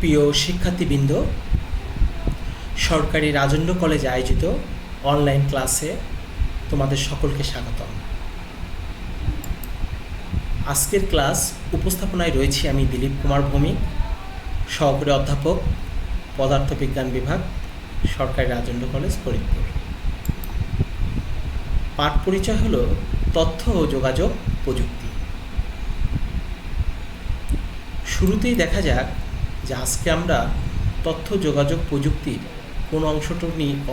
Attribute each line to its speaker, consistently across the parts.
Speaker 1: প্রিয় শিক্ষার্থীবৃন্দ, সরকারি রাজন্য কলেজে আয়োজিত অনলাইন ক্লাসে তোমাদের সকলকে স্বাগতম। আজকের ক্লাস উপস্থাপনায় রয়েছি আমি দিলীপ কুমার ভৌমিক, সহকারী অধ্যাপক, পদার্থবিজ্ঞান বিভাগ, সরকারি রাজন্য কলেজ, ফরিদপুর। পাঠ পরিচয় হল তথ্য ও যোগাযোগ প্রযুক্তি। শুরুতেই দেখা যাক যে আজকে আমরা তথ্য যোগাযোগ প্রযুক্তির কোন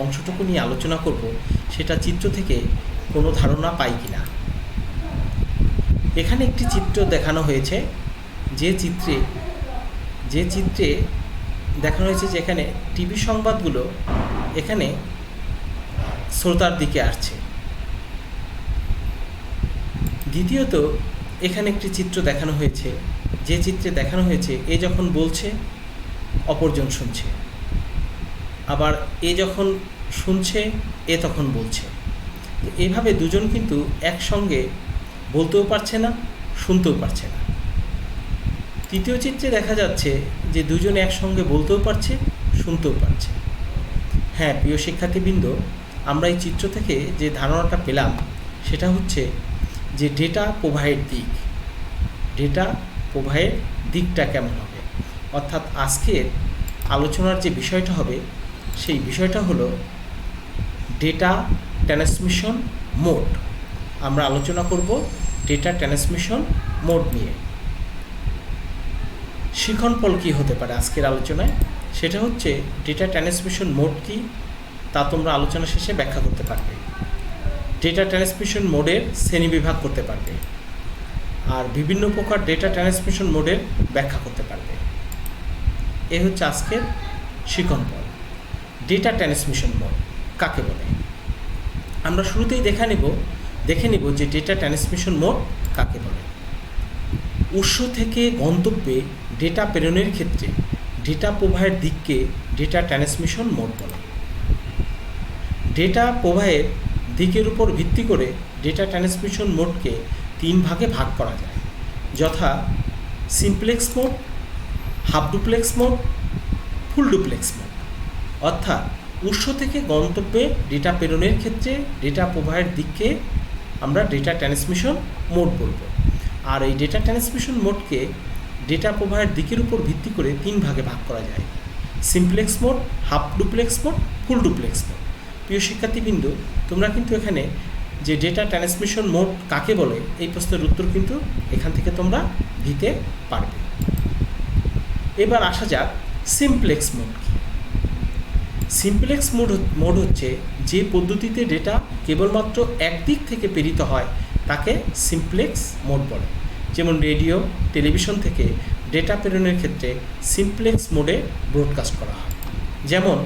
Speaker 1: অংশটুকু নিয়ে আলোচনা করব, সেটা চিত্র থেকে কোনো ধারণা পাই কিনা। এখানে একটি চিত্র দেখানো হয়েছে, যে চিত্রে দেখানো হয়েছে যে এখানে টিভি সংবাদগুলো এখানে শ্রোতার দিকে আসছে। দ্বিতীয়ত এখানে একটি চিত্র দেখানো হয়েছে, যে চিত্রে দেখানো হয়েছে এ যখন বলছে অপরজন শুনছে, আবার এ যখন শুনছে এ তখন বলছে। এভাবে দুজন কিন্তু একসঙ্গে বলতেও পারছে না, শুনতেও পারছে না। তৃতীয় চিত্রে দেখা যাচ্ছে যে দুজন একসঙ্গে বলতেও পারছে, শুনতেও পারছে। হ্যাঁ প্রিয় শিক্ষার্থীবৃন্দ, আমরা এই চিত্র থেকে যে ধারণাটা পেলাম সেটা হচ্ছে যে ডেটা প্রবাহের দিকটা কেমন হবে। অর্থাৎ আজকের আলোচনার যে বিষয়টা হবে সেই বিষয়টা হলো ডেটা ট্রান্সমিশন মোড। আমরা আলোচনা করব ডেটা ট্রান্সমিশন মোড নিয়ে। শিখনফল কী হতে পারে আজকের আলোচনায়, সেটা হচ্ছে ডেটা ট্রান্সমিশন মোড কী তা তোমরা আলোচনা শেষে ব্যাখ্যা করতে পারবে। ডেটা ট্রান্সমিশন মোডের শ্রেণীবিভাগ করতে পারবে, আর বিভিন্ন প্রকার ডেটা ট্রান্সমিশন মোডের ব্যাখ্যা করতে পারবে। এ হচ্ছে আজকের শিখনফল। ডেটা ট্রান্সমিশন মোড কাকে বলে আমরা শুরুতেই দেখে নিব যে ডেটা ট্রান্সমিশন মোড কাকে বলে। উৎস থেকে গন্তব্যে ডেটা প্রেরণের ক্ষেত্রে ডেটা প্রবাহের দিককে ডেটা ট্রান্সমিশন মোড বলে। ডেটা প্রবাহের দিকের উপর ভিত্তি করে ডেটা ট্রান্সমিশন মোডকে 3 ভাগে ভাগ করা যায়, যথা simplex mode, half duplex mode, full duplex mode. অর্থাৎ উৎস থেকে গন্তব্যে ডেটা প্রেরণের ক্ষেত্রে ডেটা প্রবাহের দিককে আমরা ডেটা ট্রান্সমিশন মোড বলবো। আর এই ডেটা ট্রান্সমিশন মোডকে ডেটা প্রবাহের দিকের উপর ভিত্তি করে 3 ভাগে ভাগ করা যায়, simplex mode, half duplex mode, full duplex mode. প্রিয় শিক্ষার্থীবৃন্দ, তোমরা কিন্তু এখানে যে ডেটা ট্রান্সমিশন মোড কাকে বলে এই প্রশ্নের উত্তর কিন্তু এখান থেকে তোমরা দিতে পারবে। এবার আসা যাক সিমপ্লেক্স মোড কি। সিমপ্লেক্স মোড হচ্ছে যে পদ্ধতিতে ডেটা কেবলমাত্র একদিক থেকে প্রেরিত হয় তাকে সিমপ্লেক্স মোড বলে। যেমন রেডিও, টেলিভিশন থেকে ডেটা প্রেরণের ক্ষেত্রে সিমপ্লেক্স মোডে ব্রডকাস্ট করা হয়। যেমন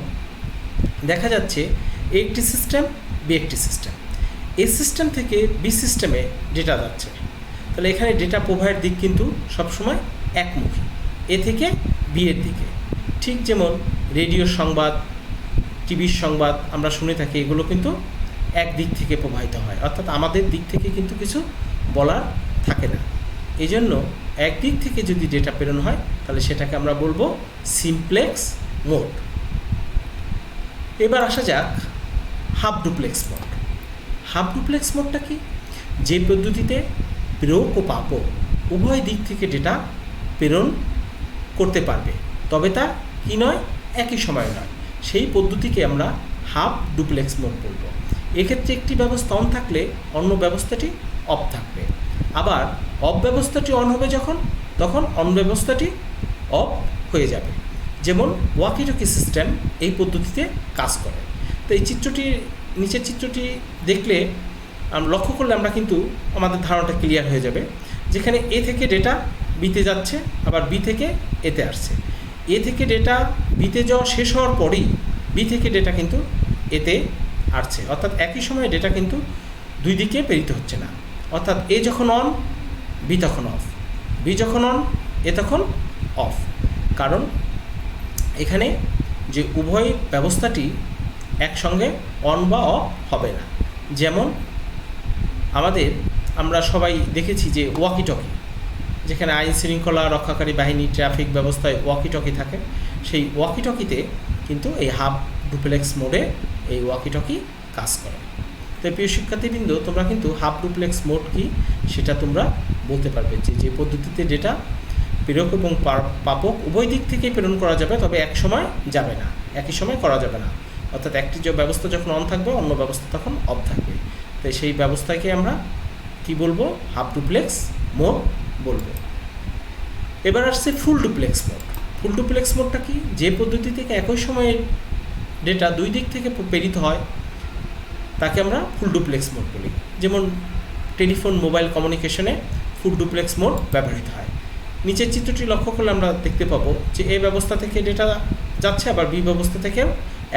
Speaker 1: দেখা যাচ্ছে একটি সিস্টেম বি একটি সিস্টেম, এ সিস্টেম থেকে বি সিস্টেমে ডেটা যাচ্ছে, তাহলে এখানে ডেটা প্রবাহের দিক কিন্তু সবসময় একমুখী, এ থেকে বি এর দিকে। ঠিক যেমন রেডিওর সংবাদ, টিভির সংবাদ আমরা শুনে থাকি, এগুলো কিন্তু এক দিক থেকে প্রবাহিত হয়, অর্থাৎ আমাদের দিক থেকে কিন্তু কিছু বলার থাকে না। এই জন্য একদিক থেকে যদি ডেটা প্রেরণ হয় তাহলে সেটাকে আমরা বলবো সিমপ্লেক্স মোড। এবার আসা যাক half duplex mode. Half duplex মোডটা কি? যে পদ্ধতিতে প্রেরক ও প্রাপক উভয় দিক থেকে ডেটা প্রেরণ করতে পারবে, তবে তা কি নয়, একই সময় নয়, সেই পদ্ধতিকে আমরা হাফ ডুপ্লেক্স মোড বলবো। এক্ষেত্রে একটি ব্যবস্থা অন থাকলে অন্য ব্যবস্থাটি অফ থাকবে, আবার অফ ব্যবস্থাটি অন হবে তখন অন ব্যবস্থাটি অফ হয়ে যাবে। যেমন ওয়াকিটকি সিস্টেম এই পদ্ধতিতে কাজ করে। তো এই নিচের চিত্রটি দেখলে লক্ষ্য করলে আমরা কিন্তু আমাদের ধারণাটা ক্লিয়ার হয়ে যাবে। যেখানে এ থেকে ডেটা বিতে যাচ্ছে, আবার বি থেকে এতে আসছে। এ থেকে ডেটা বিতে যাওয়া শেষ হওয়ার পরেই বি থেকে ডেটা কিন্তু এতে আসছে, অর্থাৎ একই সময়ে ডেটা কিন্তু দুই দিকে প্রেরিত হচ্ছে না। অর্থাৎ এ যখন অন, বি তখন অফ, বি যখন অন, এ তখন অফ। কারণ এখানে যে উভয় ব্যবস্থাটি একসঙ্গে অন বা অফ হবে না। যেমন আমরা সবাই দেখেছি যে ওয়াকিটকি, যেখানে আইন শৃঙ্খলা রক্ষাকারী বাহিনী ট্রাফিক ব্যবস্থায় ওয়াকি টকি থাকে, সেই ওয়াকি টকিতে কিন্তু এই হাফ ডুপ্লেক্স মোডে এই ওয়াকি টকি কাজ করে। তো প্রিয় শিক্ষার্থীবৃন্দ, তোমরা কিন্তু হাফ ডুপ্লেক্স মোড কি সেটা তোমরা বলতে পারবে, যে পদ্ধতিতে ডেটা প্রেরক এবং প্রাপক উভয় দিক থেকেই প্রেরণ করা যাবে, তবে এক সময় যাবে না, একই সময় করা যাবে না। অর্থাৎ একটি যে ব্যবস্থা যখন অন থাকবে অন্য ব্যবস্থা তখন অফ থাকবে। তাই সেই ব্যবস্থাকে আমরা কি বলবো? হাফ ডুপ্লেক্স মোড বলবো। এবার আসছে full duplex mode. Full duplex মোডটা কি? যে পদ্ধতি থেকে একই সময়ে ডেটা দুই দিক থেকে প্রেরিত হয় তাকে আমরা ফুল ডুপ্লেক্স মোড বলি। যেমন টেলিফোন মোবাইল কমিউনিকেশনে ফুল ডুপ্লেক্স মোড ব্যবহৃত হয়। নিচের চিত্রটি লক্ষ্য করলে আমরা দেখতে পাবো যে এ ব্যবস্থা থেকে ডেটা যাচ্ছে, আবার বি ব্যবস্থা থেকেও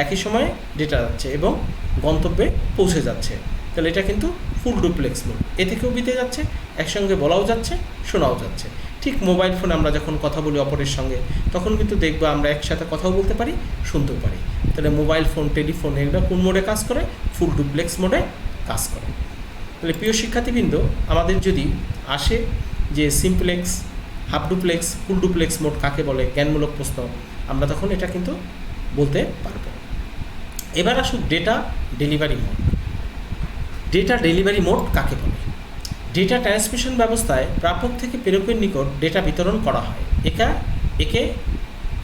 Speaker 1: একই সময়ে ডেটা যাচ্ছে এবং গন্তব্যে পৌঁছে যাচ্ছে। তাহলে এটা কিন্তু ফুল ডুপ্লেক্স মোড। এ থেকেও বিতে যাচ্ছে, একসঙ্গে বলাও যাচ্ছে, শোনাও যাচ্ছে। ঠিক মোবাইল ফোনে আমরা যখন কথা বলি অপরের সঙ্গে, তখন কিন্তু দেখবো আমরা একসাথে কথাও বলতে পারি, শুনতেও পারি। তাহলে মোবাইল ফোন, টেলিফোন এগুলো কোন মোডে কাজ করে? ফুল ডুপ্লেক্স মোডে কাজ করে। তাহলে প্রিয় শিক্ষার্থীবৃন্দ, আমাদের যদি আসে যে simplex, half duplex, full duplex mode কাকে বলে, জ্ঞানমূলক প্রশ্ন, আমরা তখন এটা কিন্তু বলতে পারবো। এবার আসুক data delivery mode. Data delivery mode কাকে বলে? ডেটা ট্রান্সমিশন ব্যবস্থায় প্রাপক থেকে প্রেরকের নিকট ডেটা বিতরণ করা হয়, একে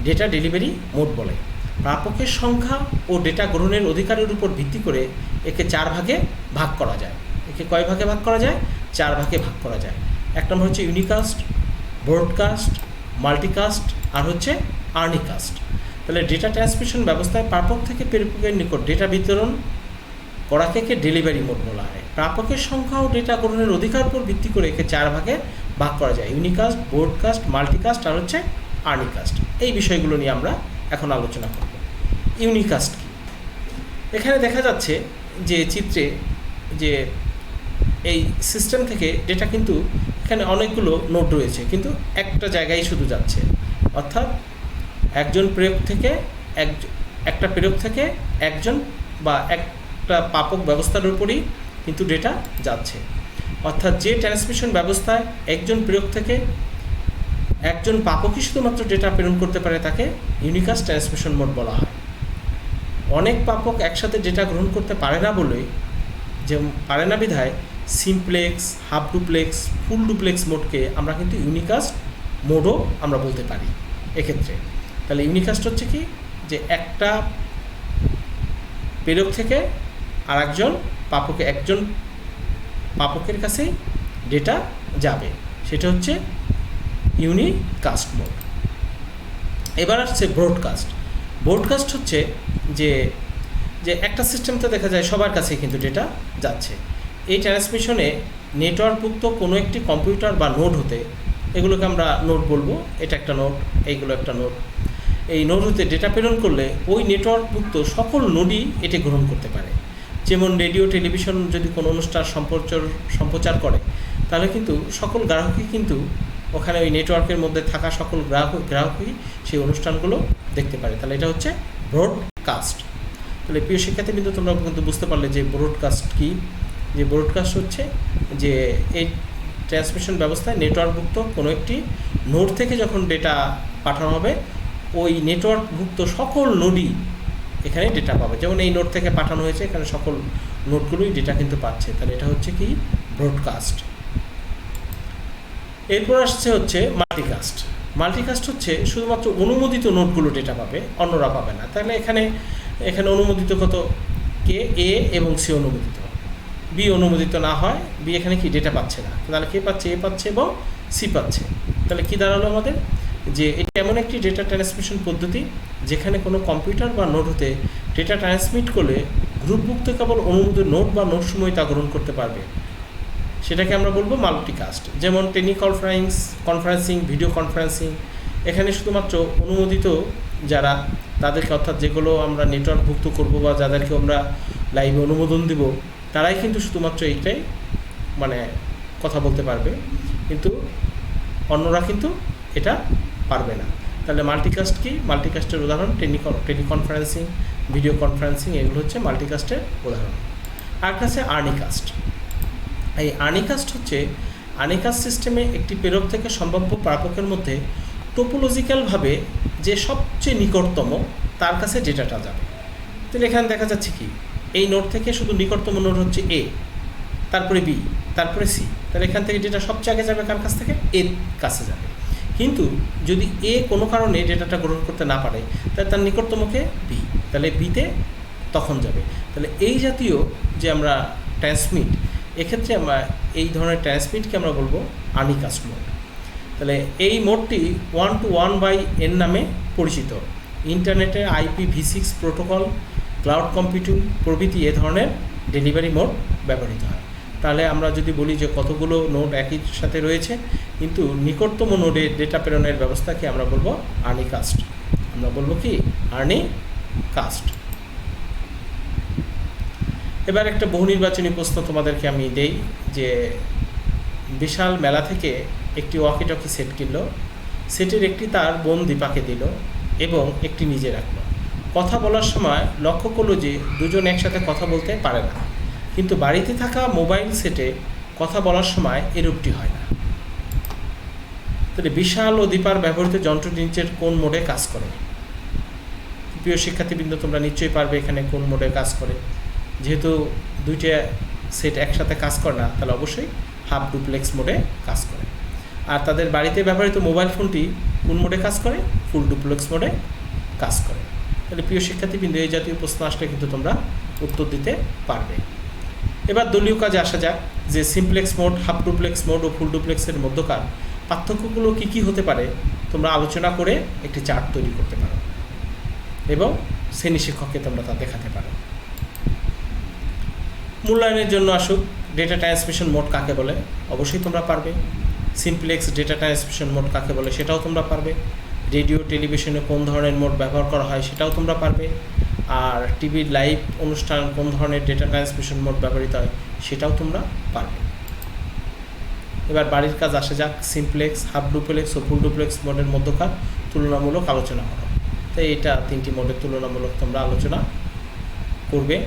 Speaker 1: ডেটা ডেলিভারি মোড বলে। প্রাপকের সংখ্যা ও ডেটা গ্রহণের অধিকারের উপর ভিত্তি করে একে 4 ভাগে ভাগ করা যায়। একে কয় ভাগে ভাগ করা যায়? 4 ভাগে ভাগ করা যায়। এক নম্বর হচ্ছে ইউনিকাস্ট, ব্রডকাস্ট, মাল্টিকাস্ট, আর হচ্ছে আর্নিকাস্ট। তাহলে ডেটা ট্রান্সমিশন ব্যবস্থায় প্রাপক থেকে প্রেরকের নিকট ডেটা বিতরণ করাকে ডেলিভারি মোড বলা হয়। প্রাপকের সংখ্যা ও ডেটা গ্রহণের অধিকার উপর ভিত্তি করে একে 4 ভাগে ভাগ করা যায়, ইউনিকাস্ট, ব্রডকাস্ট, মাল্টিকাস্ট, আর হচ্ছে আর্নিকাস্ট। এই বিষয়গুলো নিয়ে আমরা এখন আলোচনা করব। ইউনিকাস্ট কি? এখানে দেখা যাচ্ছে যে চিত্রে যে এই সিস্টেম থেকে ডেটা কিন্তু এখানে অনেকগুলো নোড রয়েছে, কিন্তু একটা জায়গায় শুধু যাচ্ছে। অর্থাৎ একজন প্রেরক থেকে একটা প্রেরক থেকে একজন বা একটা প্রাপক ব্যবস্থার উপরই কিন্তু ডেটা যাচ্ছে। অর্থাৎ যে ট্রান্সমিশন ব্যবস্থায় একজন প্রেরক থেকে একজন প্রাপকই শুধুমাত্র ডেটা প্রেরণ করতে পারে তাকে ইউনিকাস্ট ট্রান্সমিশন মোড বলা হয়। অনেক প্রাপক একসাথে ডেটা গ্রহণ করতে পারে না বলে, যে পারে না বিধায় simplex, half duplex, full duplex মোডকে আমরা কিন্তু ইউনিকাস্ট মোডও আমরা বলতে পারি এক্ষেত্রে। তাহলে ইউনিকাস্ট হচ্ছে কি? যে একটা প্রেরক থেকে আর একজন প্রাপকের কাছেই ডেটা যাবে, সেটা হচ্ছে ইউনিকাস্ট মোড। এবার আসছে ব্রডকাস্ট। ব্রডকাস্ট হচ্ছে যে একটা সিস্টেমতে দেখা যায় সবার কাছেই কিন্তু ডেটা যাচ্ছে। এই ট্রান্সমিশনে নেটওয়ার্কভুক্ত কোনো একটি কম্পিউটার বা নোড হতে, এগুলোকে আমরা নোড বলবো, এটা একটা নোড, এইগুলো একটা নোড। এই নোড হতে ডেটা প্রেরণ করলে ওই নেটওয়ার্কভুক্ত সকল নোডই এটি গ্রহণ করতে পারে। যেমন রেডিও, টেলিভিশন যদি কোনো অনুষ্ঠান সম্প্রচার করে, তাহলে কিন্তু সকল গ্রাহকই কিন্তু ওখানে ওই নেটওয়ার্কের মধ্যে থাকা সকল গ্রাহকই সেই অনুষ্ঠানগুলো দেখতে পারে। তাহলে এটা হচ্ছে ব্রডকাস্ট। তাহলে প্রিয় শিক্ষার্থীবৃন্দ, তোমরা কিন্তু বুঝতে পারলে যে ব্রডকাস্ট কী। যে ব্রডকাস্ট হচ্ছে যে এই ট্রান্সমিশন ব্যবস্থায় নেটওয়ার্কভুক্ত কোনো একটি নোড থেকে যখন ডেটা পাঠানো হবে, ওই নেটওয়ার্কভুক্ত সকল নোডই এখানে ডেটা পাবে। যেমন এই নোড থেকে পাঠানো হয়েছে, এখানে সকল নোডগুলোই ডেটা কিন্তু পাচ্ছে। তাহলে এটা হচ্ছে কি? ব্রডকাস্ট। এরপর আসছে হচ্ছে মাল্টিকাস্ট। মাল্টিকাস্ট হচ্ছে শুধুমাত্র অনুমোদিত নোডগুলো ডেটা পাবে, অন্যরা পাবে না। তাহলে এখানে অনুমোদিত কত? কে, এ এবং সি অনুমোদিত। বি অনুমোদিত না হয়, বি এখানে কি ডেটা পাচ্ছে না। তাহলে কে পাচ্ছে? এ পাচ্ছে এবং সি পাচ্ছে। তাহলে কি দাঁড়ালো আমাদের? যে এটা এমন একটি ডেটা ট্রান্সমিশন পদ্ধতি যেখানে কোনো কম্পিউটার বা নোড হতে ডেটা ট্রান্সমিট করলে গ্রুপভুক্ত কেবল অনুমোদিত নোড বা নোড সময় তা গ্রহণ করতে পারবে, সেটাকে আমরা বলবো মাল্টিকাস্ট। যেমন কনফারেন্সিং, ভিডিও কনফারেন্সিং, এখানে শুধুমাত্র অনুমোদিত যারা তাদেরকে, অর্থাৎ যেগুলো আমরা নেটওয়ার্কভুক্ত করব বা যাদেরকে আমরা লাইভে অনুমোদন দিব, তারাই কিন্তু শুধুমাত্র এইটাই কথা বলতে পারবে, কিন্তু অন্যরা কিন্তু এটা পারবে না। তাহলে মাল্টিকাস্ট কি? মাল্টিকাস্টের উদাহরণ টেলিকনফারেন্সিং, ভিডিও কনফারেন্সিং, এগুলো হচ্ছে মাল্টিকাস্টের উদাহরণ। আর কাছে আর্নিকাস্ট। এই আর্নিকাস্ট হচ্ছে আনিকাস্ট সিস্টেমে একটি প্রেরক থেকে সম্ভাব্য প্রাপকের মধ্যে টোপোলজিক্যালভাবে যে সবচেয়ে নিকটতম তার কাছে ডেটাটা যাবে। তাহলে এখানে দেখা যাচ্ছে কি, এই নোড থেকে শুধু নিকটতম নোড হচ্ছে এ, তারপরে বি, তারপরে সি। তাহলে এখান থেকে ডেটা সবচেয়ে আগে যাবে কার কাছ থেকে? এর কাছে যাবে। কিন্তু যদি এ কোনো কারণে ডেটাটা গ্রহণ করতে না পারে, তাহলে তার নিকটতমকে বি, তাহলে বিতে তখন যাবে। তাহলে এই জাতীয় যে আমরা ট্রান্সমিট, এক্ষেত্রে আমরা এই ধরনের ট্রান্সমিটকে আমরা বলবো আনিকাস্ট মোড। তাহলে এই মোডটি 1-to-1/n নামে পরিচিত। ইন্টারনেটের IPv6 প্রোটোকল, ক্লাউড কম্পিউটিং প্রভৃতি এ ধরনের ডেলিভারি মোড ব্যবহৃত হয়। তাহলে আমরা যদি বলি যে কতগুলো নোড একই সাথে রয়েছে, কিন্তু নিকটতম নোডে ডেটা প্রেরণের ব্যবস্থাকে আমরা বলবো আর্নিকাস্ট। আমরা বলবো কি? আর্নিকাস্ট। এবার একটা বহু নির্বাচনী প্রশ্ন তোমাদেরকে আমি দেই যে বিশাল মেলা থেকে একটি ওয়াকি টকি সেট কিনল, সেটের একটি তার বোন দীপাকে দিল এবং একটি নিজে রাখলো। কথা বলার সময় লক্ষ্য করলো যে দুজন একসাথে কথা বলতে পারে না, কিন্তু বাড়িতে থাকা মোবাইল সেটে কথা বলার সময় এরূপটি হয় না। তাহলে বিশাল ও দীপার ব্যবহৃত যন্ত্র নিচের কোন মোডে কাজ করে? প্রিয় শিক্ষার্থীবৃন্দ, তোমরা নিশ্চয়ই পারবে এখানে কোন মোডে কাজ করে। যেহেতু দুইটা সেট একসাথে কাজ করে না, তাহলে অবশ্যই হাফ ডুপ্লেক্স মোডে কাজ করে। আর তাদের বাড়িতে ব্যবহৃত মোবাইল ফোনটি কোন মোডে কাজ করে? ফুল ডুপ্লেক্স মোডে কাজ করে। তাহলে প্রিয় শিক্ষার্থীবৃন্দ, এই জাতীয় প্রশ্ন আসলে কিন্তু তোমরা উত্তর দিতে পারবে। এবার দলীয় কাজে আসা যাক, যে simplex mode, half duplex mode ও ফুল ডুপ্লেক্সের মধ্যকার পার্থক্যগুলো কী কী হতে পারে তোমরা আলোচনা করে একটি চার্ট তৈরি করতে পারো এবং শ্রেণী শিক্ষককে তোমরা তা দেখাতে পারো। মূল্যায়নের জন্য আসুক, ডেটা ট্রান্সমিশন মোড কাকে বলে? অবশ্যই তোমরা পারবে। সিমপ্লেক্স ডেটা ট্রান্সমিশন মোড কাকে বলে? সেটাও তোমরা পারবে। রেডিও টেলিভিশনে কোন ধরনের মোড ব্যবহার করা হয় সেটাও তোমরা পারবে। আর টিভির লাইভ অনুষ্ঠান কোন ধরনের ডেটা ট্রান্সমিশন মোড ব্যবহৃত হয় সেটাও তোমরা পারবে। এবার বাড়ির কাজ আসা যাক, সিমপ্লেক্স, হাফ ডুপ্লেক্স ও ফুল ডুপ্লেক্স মোডের মধ্যকার তুলনামূলক আলোচনা করো। তাই এটা তিনটি মোডের তুলনামূলক তোমরা আলোচনা করবে।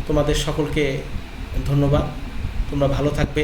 Speaker 1: তোমাদের সকলকে ধন্যবাদ। তোমরা ভালো থাকবে।